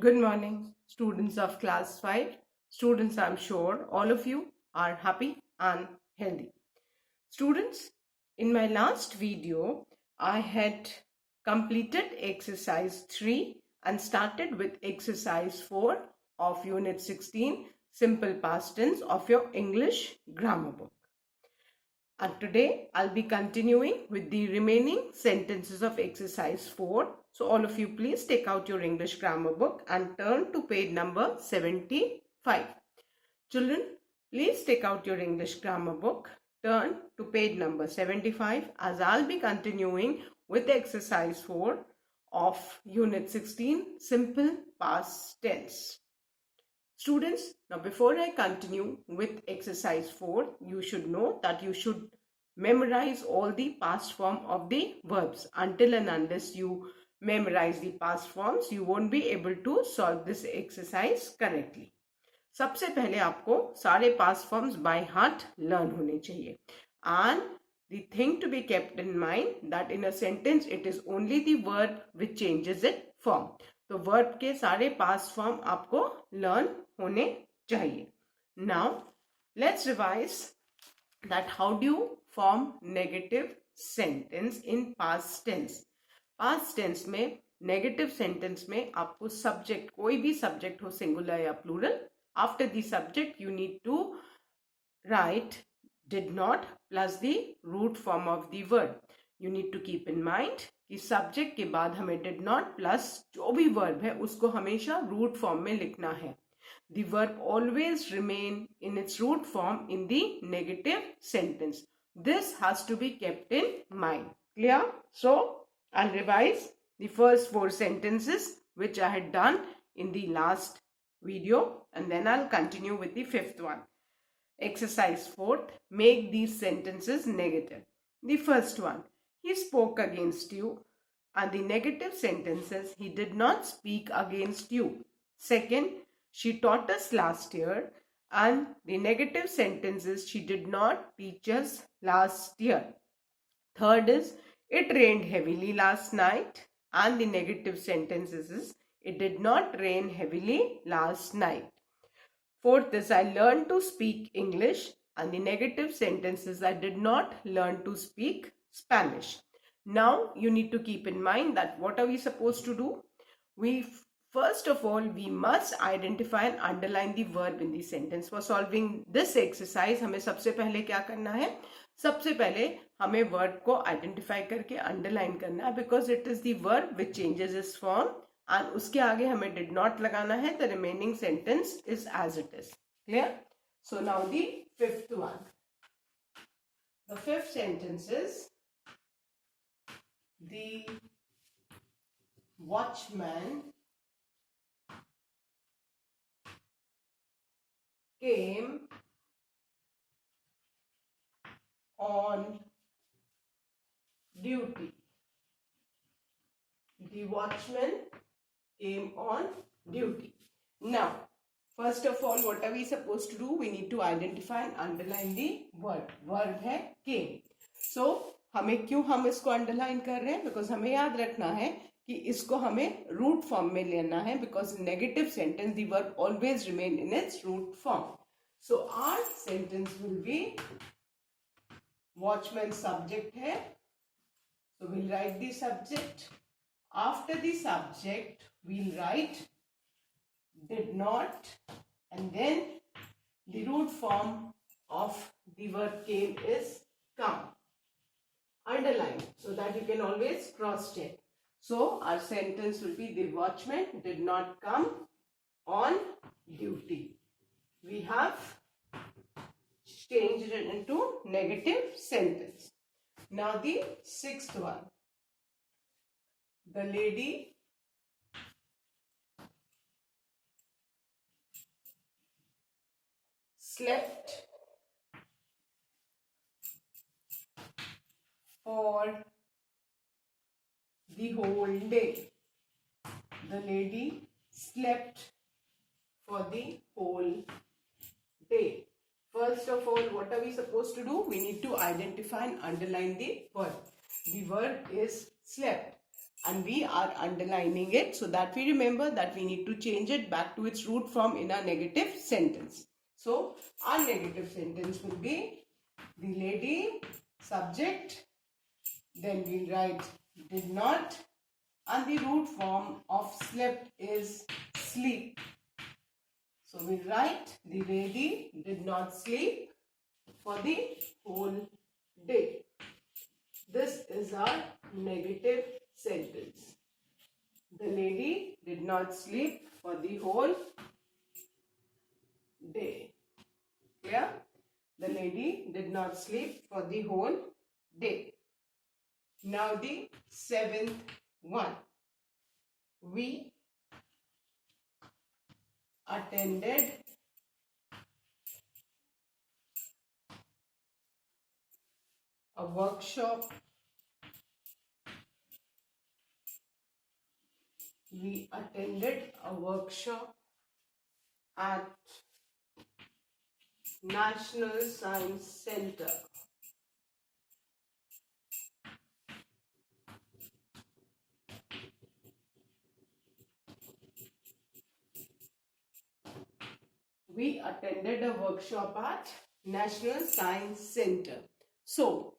Good morning, students of class 5. Students, I'm sure all of you are happy and healthy. Students, in my last video, I had completed exercise 3 and started with exercise 4 of unit 16, simple past tense of your English grammar book. And today I'll be continuing with the remaining sentences of exercise 4. So all of you please take out your English grammar book and turn to page number 75. Children, please take out your English grammar book, turn to page number 75 as I'll be continuing with exercise 4 of unit 16, simple past tense. Students, now before I continue with exercise 4, you should know that you should memorize all the past form of the verbs. Until and unless you memorize the past forms, you won't be able to solve this exercise correctly. सबसे पहले आपको सारे past forms by heart learn होने चाहिए. And the thing to be kept in mind that in a sentence it is only the word which changes its form. तो verb के सारे past form आपको लर्न होने चाहिए. Now let's revise that how do you form negative sentence in past tense. Past tense में negative sentence में आपको subject, कोई भी सब्जेक्ट हो, सिंगुलर या plural, after the subject you need to write did not plus the root form of the word. You need to keep in mind कि subject के बाद हमें did not plus जो भी वर्ब है उसको हमेशा रूट फॉर्म में लिखना है. The verb always remain in its root form in the negative sentence. This has to be kept in mind. Clear? So I'll revise the first 4 sentences which I had done in the last video and then I'll continue with the 5th one. Exercise 4th, make these sentences negative. The first one, he spoke against you, and the negative sentences, he did not speak against you. Second, she taught us last year, and the negative sentences, she did not teach us last year. Third is, it rained heavily last night, and the negative sentences is, it did not rain heavily last night. Fourth is, I learned to speak English, and the negative sentence is, I did not learn to speak Spanish. Now you need to keep in mind that what are we supposed to do? First of all, we must identify and underline the verb in the sentence. For solving this exercise, हमें सबसे पहले क्या करना है? सबसे पहले हमें verb को identify करके underline करना है because it is the verb which changes its form. And उसके आगे हमें did not लगाना है. The remaining sentence is as it is. Clear? So now the 5th one. The 5th sentence is, the watchman came on duty. The watchman came on duty. Now, first of all, what are we supposed to do? We need to identify and underline the verb. Verb है came. So, हमें क्यों हम इसको underline कर रहे हैं? Because हमें याद रखना है कि इसको हमें root form में लेना है because in negative sentence the verb always remain in its root form. So, our sentence will be watchman subject है. So, we'll write the subject. After the subject, we'll write did not and then the root form of the verb came is come. Underline so that you can always cross check. So our sentence will be, the watchman did not come on duty. We have changed it into negative sentence. Now the 6th one. The lady slept for the whole day. The lady slept for the whole day. First of all, what are we supposed to do? We need to identify and underline the verb. The verb is slept. and we are underlining it so that we remember that we need to change it back to its root form in a negative sentence. So our negative sentence will be the lady, subject, then we write did not, and the root form of slept is sleep. So we write the lady did not sleep for the whole day. This is our negative sentence. The lady did not sleep for the whole day. Clear? The lady did not sleep for the whole day. Now the seventh one. We attended a workshop. We attended a workshop at National Science Center. We attended a workshop at National Science Center. So,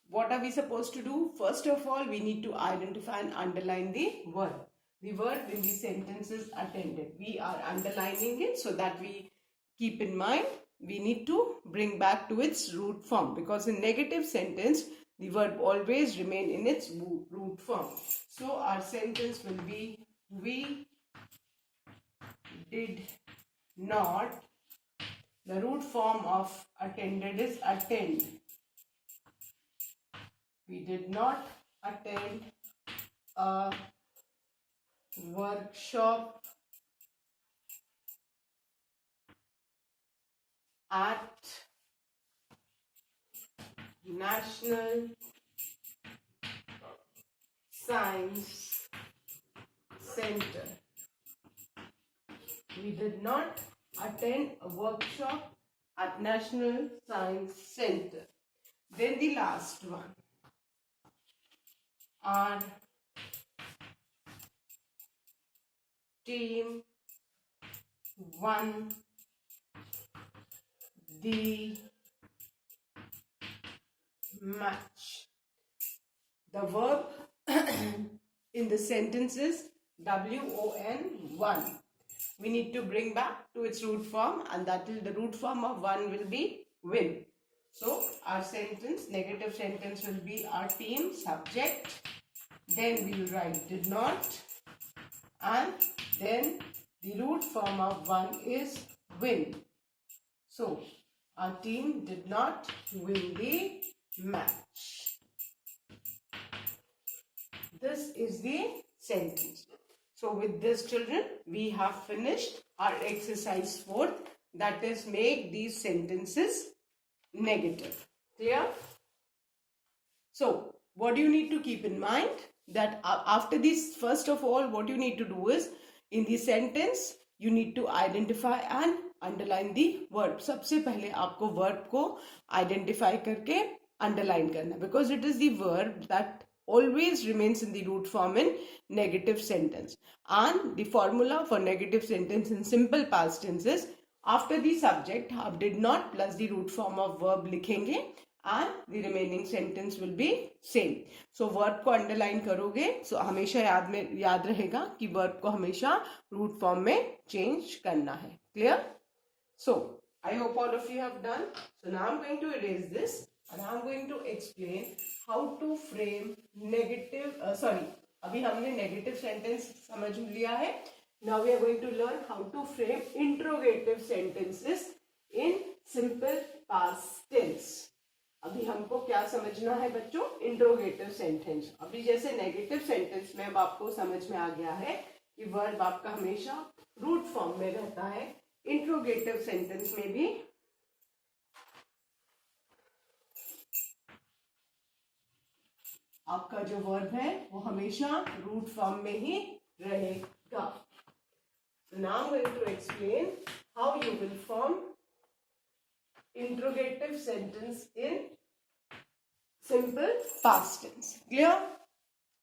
what are we supposed to do? First of all, we need to identify and underline the word. The word in the sentence is attended. We are underlining it so that we keep in mind we need to bring back to its root form, because in negative sentence the verb always remain in its root form. So our sentence will be we did not. The root form of attended is attend. We did not attend a workshop at National Science Center. We did not attend a workshop at National Science Center. Then the last one. Our team won the match. The verb in the sentence is WON, won. We need to bring back to its root form, and that is the root form of won will be win. So our sentence, negative sentence will be our team, subject, then we will write did not, and then the root form of won is win. So our team did not win the match. This is the sentence. So with this, children, we have finished our exercise 4th, that is make these sentences negative. Clear? So what do you need to keep in mind? That after this, first of all, what you need to do is in the sentence you need to identify and underline the verb. सबसे पहले आपको verb को identify करके underline करना, because it is the verb that always remains in the root form in negative sentence. And the formula for negative sentence in simple past tense is after the subject आप did not plus the root form of verb लिखेंगे and the remaining sentence will be same. So verb को underline करोगे, so हमेशा याद रहेगा कि verb को हमेशा root form में change करना है. Clear? So I hope all of you have done. So now I'm going to erase this and I'm going to explain how to frame negative, अभी हमने negative sentence समझ लिया है. Now we are going to learn how to frame interrogative sentences in simple past tense. अभी हमको क्या समझना है बच्चों? Interrogative sentence. अभी जैसे नेगेटिव सेंटेंस में अब आपको समझ में आ गया है कि वर्ब आपका हमेशा रूट फॉर्म में रहता है. इंट्रोगेटिव सेंटेंस में भी आपका जो वर्ब है वो हमेशा रूट फॉर्म में ही रहेगा. So now I'm going to explain how you will form interrogative sentence in simple past tense. Clear?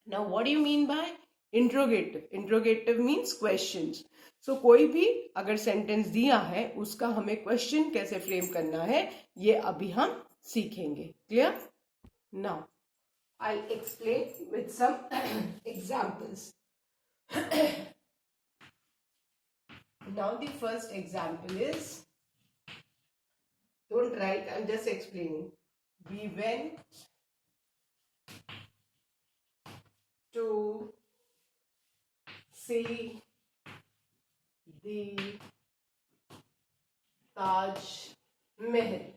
Now what do you mean by interrogative? Interrogative means questions. So कोई भी अगर sentence दिया है उसका हमें question कैसे फ्रेम करना है ये अभी हम सीखेंगे. Clear? Now I'll explain with some examples. Now the first example is, don't write, I'm just explaining. We went to see the Taj Mahal.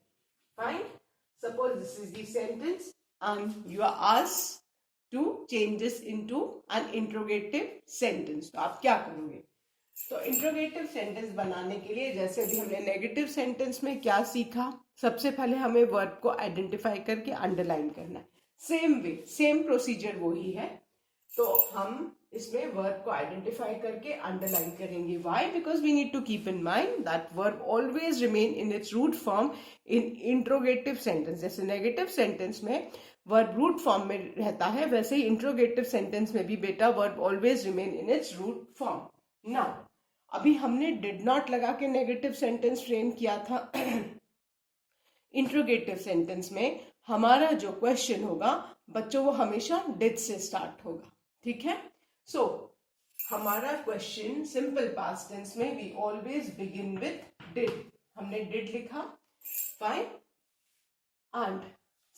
Fine. Suppose this is the sentence and you are asked to change this into an interrogative sentence. तो आप क्या करोगे? तो interrogative sentence बनाने के लिए जैसे अभी हमने नेगेटिव सेंटेंस में क्या सीखा, सबसे पहले हमें वर्ब को आइडेंटिफाई करके अंडरलाइन करना है. सेम वे, सेम प्रोसीजर वो ही है. तो हम इसमें वर्ब को आइडेंटिफाई करके अंडरलाइन करेंगे. Why? Because we need to keep in mind that verb always remain in its root form in interrogative sentence. जैसे नेगेटिव सेंटेंस में वर्ब रूट फॉर्म में रहता है, वैसे ही इंट्रोगेटिव सेंटेंस में भी बेटा verb always remain in its root form. Now अभी हमने डिड नॉट लगा के नेगेटिव सेंटेंस फ्रेम किया था. इंट्रोगेटिव सेंटेंस में हमारा जो क्वेश्चन होगा बच्चों वो हमेशा डिड से स्टार्ट होगा. ठीक है? सो हमारा क्वेश्चन सिंपल पास्ट टेंस में we always begin with did. हमने डिड लिखा. फाइन. एंड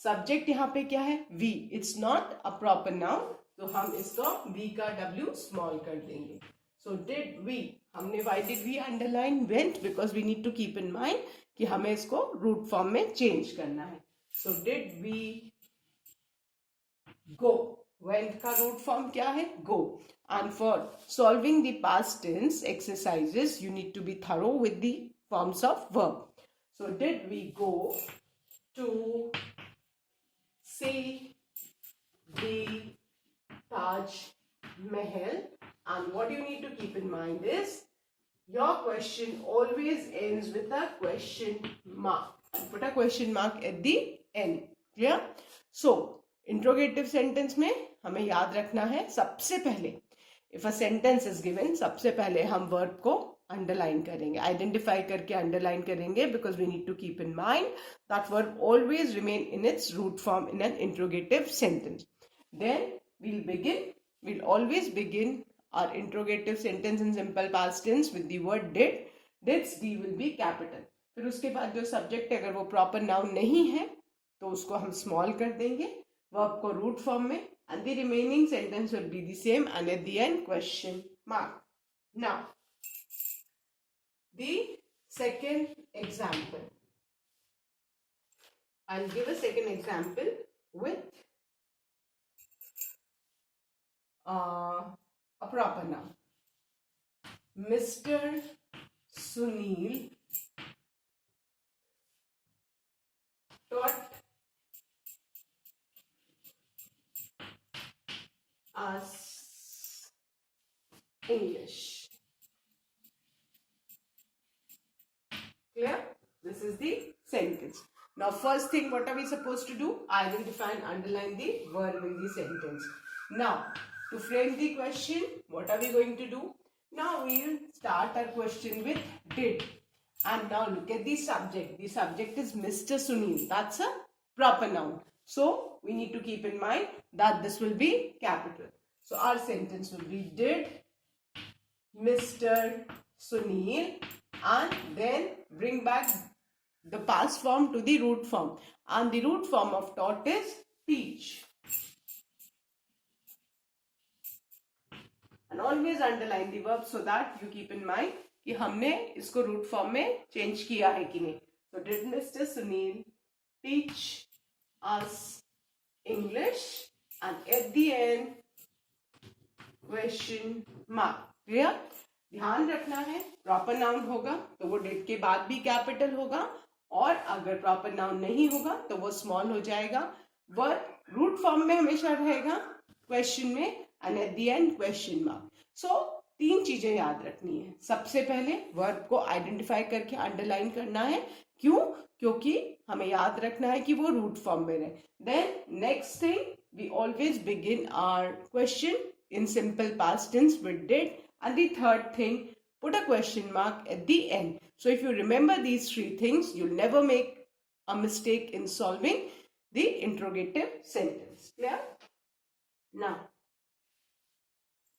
सब्जेक्ट यहाँ पे क्या है? We. It's not a proper noun, तो हम इसको वी का डब्ल्यू स्मॉल कर देंगे. सो डिड वी, हमने why did we underline? Went, because we need to keep in mind कि हमें इसको रूट फॉर्म में चेंज करना है. So did we go. Went का रूट फॉर्म क्या है? Go. And for solving the past tense exercises you need to be thorough with the forms of verb. So did we go to see the Taj Mahal, and what you need to keep in mind is your question always ends with a question mark, and put a question mark at the end. Clear? So interrogative sentence में हमें याद रखना है सबसे पहले if a sentence is given सबसे पहले हम verb को अंडरलाइन करेंगे, आइडेंटिफाई करके अंडरलाइन करेंगे, because we need to keep in mind that verb always remain in its root form in an interrogative sentence. Then we'll always begin our interrogative sentence in simple past tense with the word did. Did's D will be capital. फिर उसके बाद जो subject अगर वो proper noun नहीं है तो उसको हम स्मॉल कर देंगे, वर्ब को रूट फॉर्म में, and the remaining sentence will be the same, and at the end question mark. Now the second example, I'll give a second example with a proper noun. Mr. Sunil taught us English. Clear? This is the sentence. Now first thing, what are we supposed to do? Identify and underline the verb in the sentence. Now to frame the question, what are we going to do? Now we'll start our question with did. And now look at the subject. The subject is Mr. Sunil. That's a proper noun. So we need to keep in mind that this will be capital. So our sentence will be did Mr. Sunil, and then bring back the past form to the root form. And the root form of taught is teach. And always underline the verb so that you keep in mind कि हमने इसको root form में change किया है कि नहीं. So did Mr. Sunil teach us English, and at the end question mark. Clear? ध्यान रखना है प्रॉपर नाउन होगा तो वो डिड के बाद भी कैपिटल होगा, और अगर प्रॉपर नाउन नहीं होगा तो वो स्मॉल हो जाएगा. वर्ब रूट फॉर्म में हमेशा रहेगा क्वेश्चन में, and at the end question mark. So तीन चीजें याद रखनी है. सबसे पहले वर्ब को आइडेंटिफाई करके अंडरलाइन करना है. क्यों? क्योंकि हमें याद रखना है कि वो रूट फॉर्म में रहे. Then next thing, we always begin our question in simple past tense with did. And the third thing, put a question mark at the end. So if you remember these three things, you'll never make a mistake in solving the interrogative sentence. Clear? Now,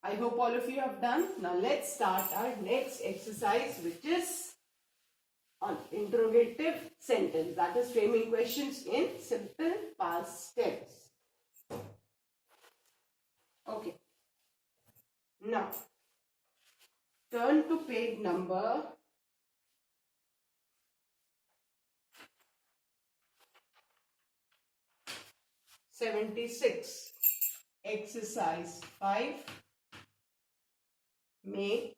I hope all of you have done. Now let's start our next exercise, which is on interrogative sentence, that is framing questions in simple past tense. Okay. Now, turn to page number 76. Exercise 5. Make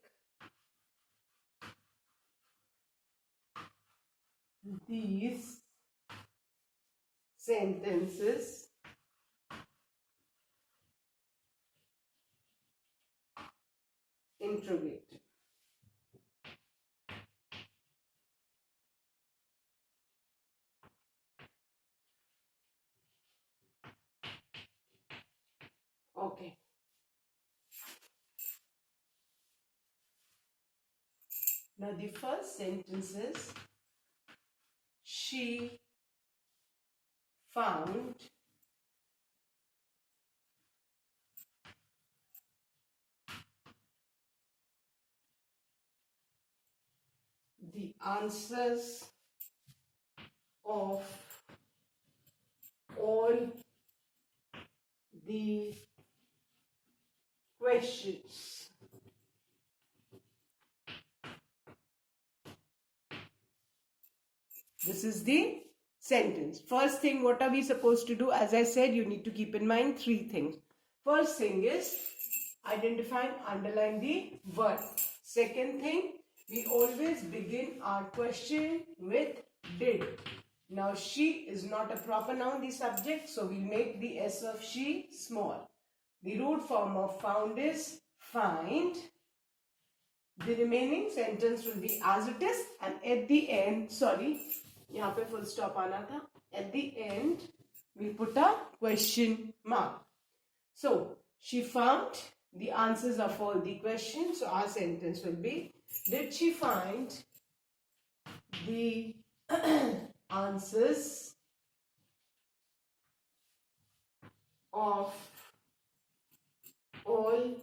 these sentences interrogative. Okay. Now the first sentence is, she found the answers of all the questions. This is the sentence. First thing, what are we supposed to do? As I said, you need to keep in mind three things. First thing is identify and underline the word. Second thing, we always begin our question with did. Now, she is not a proper noun, the subject, so we make the S of she small. The root form of found is find. The remaining sentence will be as it is, and at the end, sorry, यहाँ पे full stop आना था. At the end, we put a question mark. So, she found the answers of all the questions. So, our sentence will be, did she find the answers of all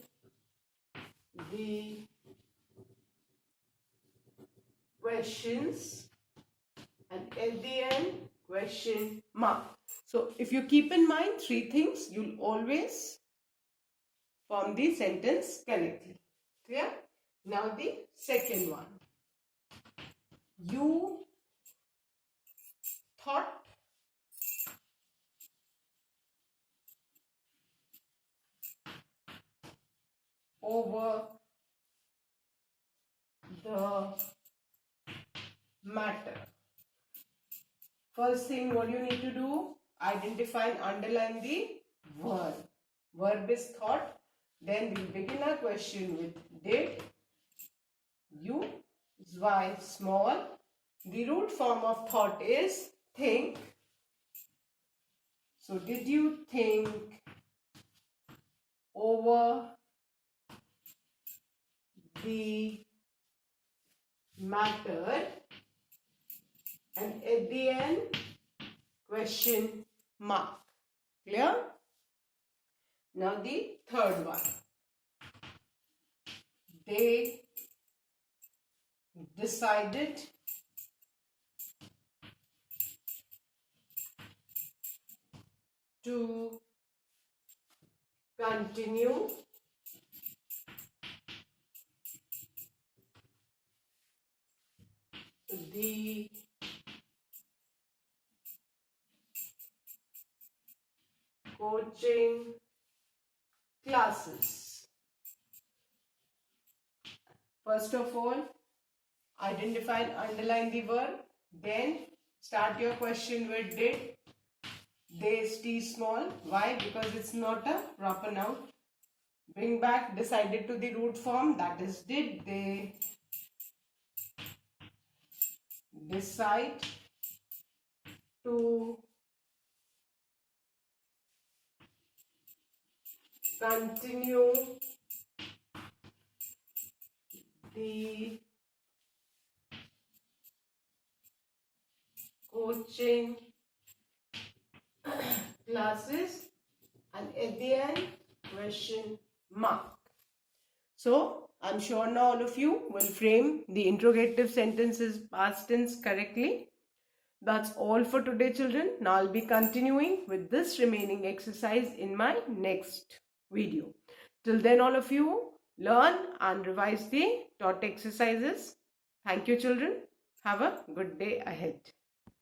the questions, and at the end, question mark. So, if you keep in mind three things, you'll always form the sentence correctly. Clear? Now, the second one. You thought over the matter. First thing, what you need to do? Identify and underline the verb. Verb is thought. Then we begin our question with did. You is Y small. The root form of thought is think. So, did you think over the matter? And at the end, question mark. Clear? Now the third one. They decided to continue the coaching classes. First of all, identify and underline the verb. Then start your question with did. They is T small. Why? Because it's not a proper noun. Bring back decided to the root form, that is did. They decide to continue the coaching classes, and at the end question mark. So I'm sure now all of you will frame the interrogative sentences past tense correctly. That's all for today, children. Now I'll be continuing with this remaining exercise in my next video. Till then, all of you learn and revise the taught exercises. Thank you, children. Have a good day ahead.